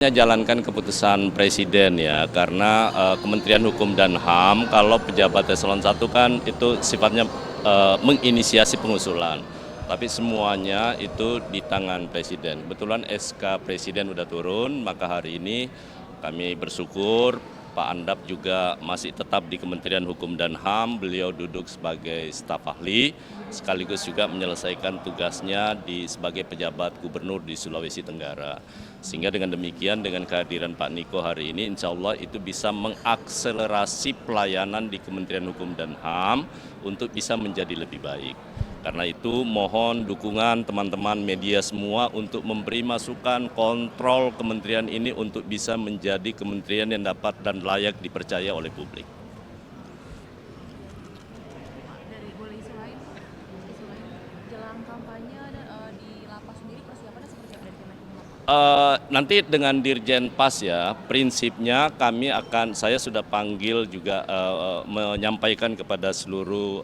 Jalankan keputusan Presiden ya, karena Kementerian Hukum dan HAM kalau pejabat eselon 1 kan itu sifatnya menginisiasi pengusulan. Tapi semuanya itu di tangan Presiden. Kebetulan SK Presiden udah turun, maka hari ini kami bersyukur Pak Andap juga masih tetap di Kementerian Hukum dan HAM, beliau duduk sebagai staf ahli, sekaligus juga menyelesaikan tugasnya sebagai pejabat gubernur di Sulawesi Tenggara. Sehingga dengan demikian, dengan kehadiran Pak Niko hari ini, insya Allah itu bisa mengakselerasi pelayanan di Kementerian Hukum dan HAM untuk bisa menjadi lebih baik. Karena itu mohon dukungan teman-teman media semua untuk memberi masukan kontrol kementerian ini untuk bisa menjadi kementerian yang dapat dan layak dipercaya oleh publik. Dari boleh isu lain jelang kampanye di lapas sendiri persiapannya seperti apa dari Kemenkumham? Nanti dengan Dirjen Pas ya, prinsipnya saya sudah panggil juga menyampaikan kepada seluruh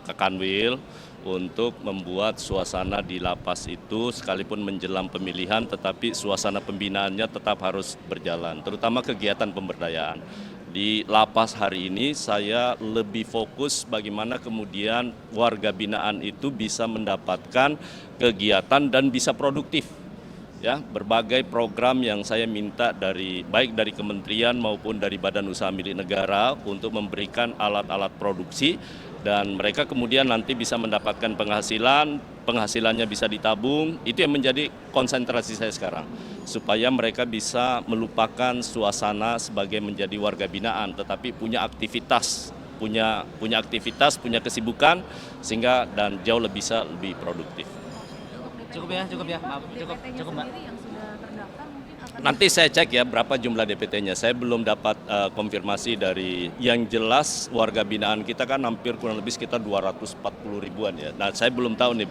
Kakanwil untuk membuat suasana di lapas itu sekalipun menjelang pemilihan, tetapi suasana pembinaannya tetap harus berjalan, terutama kegiatan pemberdayaan. Di lapas hari ini saya lebih fokus bagaimana kemudian warga binaan itu bisa mendapatkan kegiatan dan bisa produktif. Ya, berbagai program yang saya minta baik dari kementerian maupun dari badan usaha milik negara untuk memberikan alat-alat produksi dan mereka kemudian nanti bisa mendapatkan penghasilannya bisa ditabung, itu yang menjadi konsentrasi saya sekarang. Supaya mereka bisa melupakan suasana sebagai menjadi warga binaan, tetapi punya aktivitas, punya kesibukan sehingga dan jauh lebih produktif. Cukup ya, maaf, cukup Mbak. Sendiri yang sudah terdaftar mungkin akan Nanti saya cek ya berapa jumlah DPT-nya. Saya belum dapat konfirmasi dari yang jelas warga binaan kita kan hampir kurang lebih sekitar 240 ribuan ya. Nah saya belum tahu nih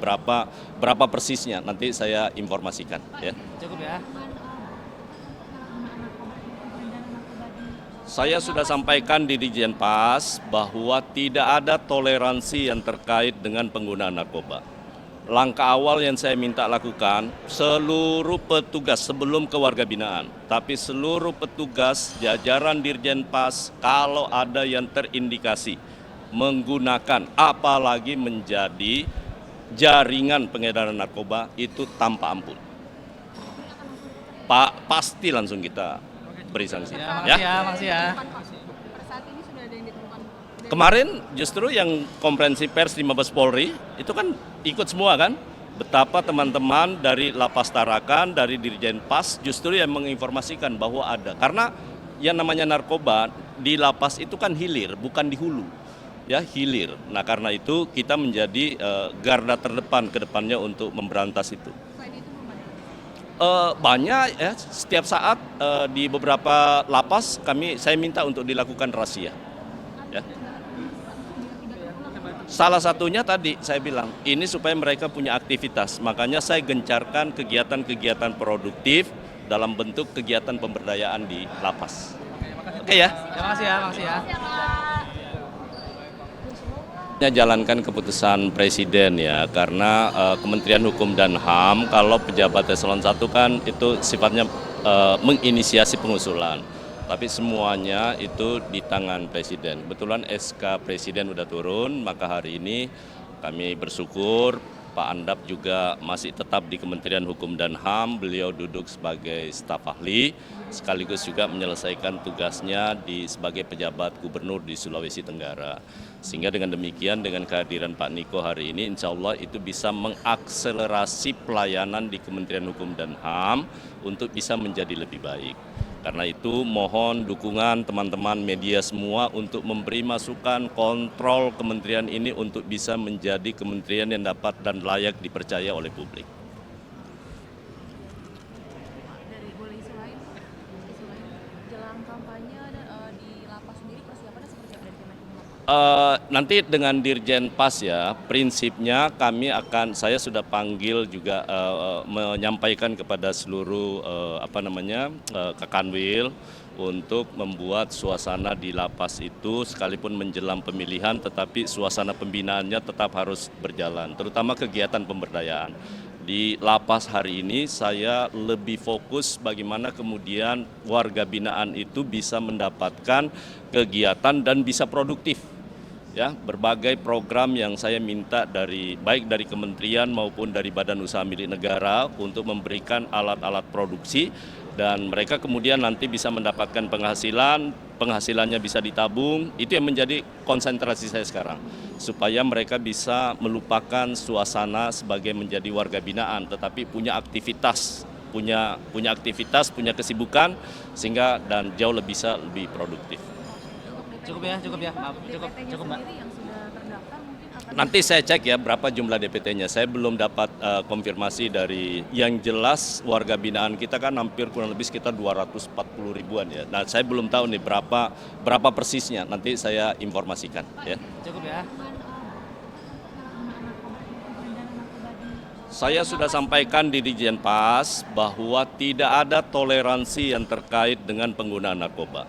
berapa persisnya. Nanti saya informasikan ya. Cukup ya. Saya sudah sampaikan di Dirjen Pas bahwa tidak ada toleransi yang terkait dengan penggunaan narkoba. Langkah awal yang saya minta lakukan, seluruh petugas sebelum ke warga binaan, tapi seluruh petugas jajaran Dirjen Pas kalau ada yang terindikasi menggunakan apalagi menjadi jaringan pengedaran narkoba itu tanpa ampun. Pak, pasti langsung kita beri sanksi. Makasih ya. per saat ini sudah ada yang ditemukan. Kemarin justru yang konferensi pers di Mabes Polri itu kan ikut semua kan, betapa teman-teman dari Lapas Tarakan, dari Dirjen Pas justru yang menginformasikan bahwa ada. Karena yang namanya narkoba di lapas itu kan hilir, bukan di hulu. Ya, hilir. Nah, karena itu kita menjadi garda terdepan ke depannya untuk memberantas itu. Selain itu Banyak ya, setiap saat di beberapa lapas saya minta untuk dilakukan razia. Ya. Salah satunya tadi saya bilang, ini supaya mereka punya aktivitas. Makanya saya gencarkan kegiatan-kegiatan produktif dalam bentuk kegiatan pemberdayaan di lapas. Oke ya. Makasih ya. Jalankan keputusan Presiden ya, karena Kementerian Hukum dan HAM kalau pejabat eselon 1 kan itu sifatnya menginisiasi pengusulan. Tapi semuanya itu di tangan Presiden. Kebetulan SK Presiden udah turun, maka hari ini kami bersyukur Pak Andap juga masih tetap di Kementerian Hukum dan HAM, beliau duduk sebagai staf ahli, sekaligus juga menyelesaikan tugasnya sebagai pejabat gubernur di Sulawesi Tenggara. Sehingga dengan demikian, dengan kehadiran Pak Niko hari ini, insya Allah itu bisa mengakselerasi pelayanan di Kementerian Hukum dan HAM untuk bisa menjadi lebih baik. Karena itu mohon dukungan teman-teman media semua untuk memberi masukan kontrol kementerian ini untuk bisa menjadi kementerian yang dapat dan layak dipercaya oleh publik. dari boleh isu lain jelang kampanye di lapas sendiri persiapannya seperti apa dari Kemenkumham? Nanti dengan Dirjen Pas ya, prinsipnya saya sudah panggil juga menyampaikan kepada seluruh Kakanwil untuk membuat suasana di lapas itu sekalipun menjelang pemilihan, tetapi suasana pembinaannya tetap harus berjalan, terutama kegiatan pemberdayaan. Di lapas hari ini saya lebih fokus bagaimana kemudian warga binaan itu bisa mendapatkan kegiatan dan bisa produktif. Ya, berbagai program yang saya minta baik dari kementerian maupun dari badan usaha milik negara untuk memberikan alat-alat produksi dan mereka kemudian nanti bisa mendapatkan penghasilannya bisa ditabung. Itu yang menjadi konsentrasi saya sekarang, supaya mereka bisa melupakan suasana sebagai menjadi warga binaan, tetapi punya aktivitas, punya kesibukan, sehingga dan jauh bisa lebih produktif. Cukup ya, maaf, cukup Mbak. Sendiri yang sudah terdaftar mungkin akan Nanti saya cek ya berapa jumlah DPT-nya. Saya belum dapat konfirmasi dari yang jelas warga binaan kita kan hampir kurang lebih sekitar 240 ribuan ya. Nah saya belum tahu nih berapa persisnya. Nanti saya informasikan ya. Cukup ya. Saya sudah sampaikan di Dirjen Pas bahwa tidak ada toleransi yang terkait dengan penggunaan narkoba.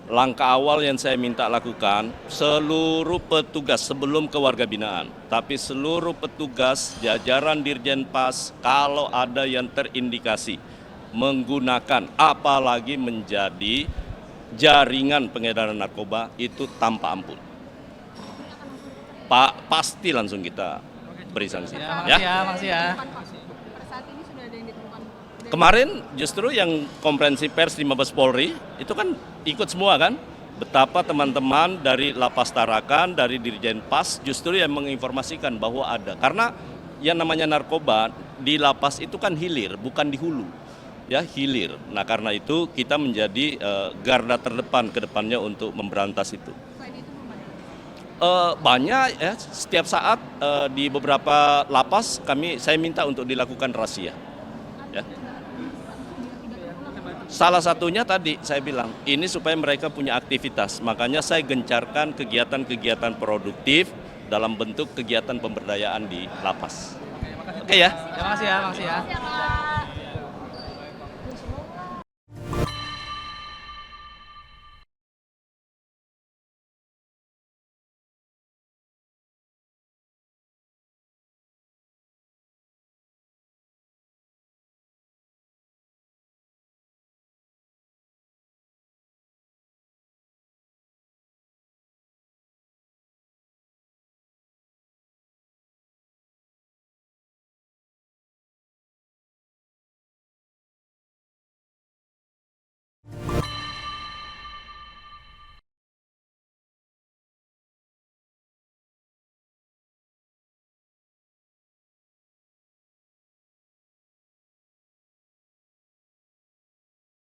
Langkah awal yang saya minta lakukan, seluruh petugas sebelum ke warga binaan, tapi seluruh petugas jajaran Dirjen Pas kalau ada yang terindikasi menggunakan apalagi menjadi jaringan pengedaran narkoba itu tanpa ampun. Pasti langsung kita beri sanksi. Makasih ya. per saat ini sudah ada yang ditemukan. Kemarin justru yang konferensi pers di Mabes Polri itu kan ikut semua kan, betapa teman-teman dari Lapas Tarakan, dari Dirjen Pas justru yang menginformasikan bahwa ada. Karena yang namanya narkoba di lapas itu kan hilir, bukan di hulu. Ya, hilir. Nah, karena itu kita menjadi garda terdepan ke depannya untuk memberantas itu. Selain itu belum ada. Banyak ya, setiap saat di beberapa lapas saya minta untuk dilakukan razia. Ya. Salah satunya tadi saya bilang, ini supaya mereka punya aktivitas. Makanya saya gencarkan kegiatan-kegiatan produktif dalam bentuk kegiatan pemberdayaan di lapas. Oke ya? Makasih ya.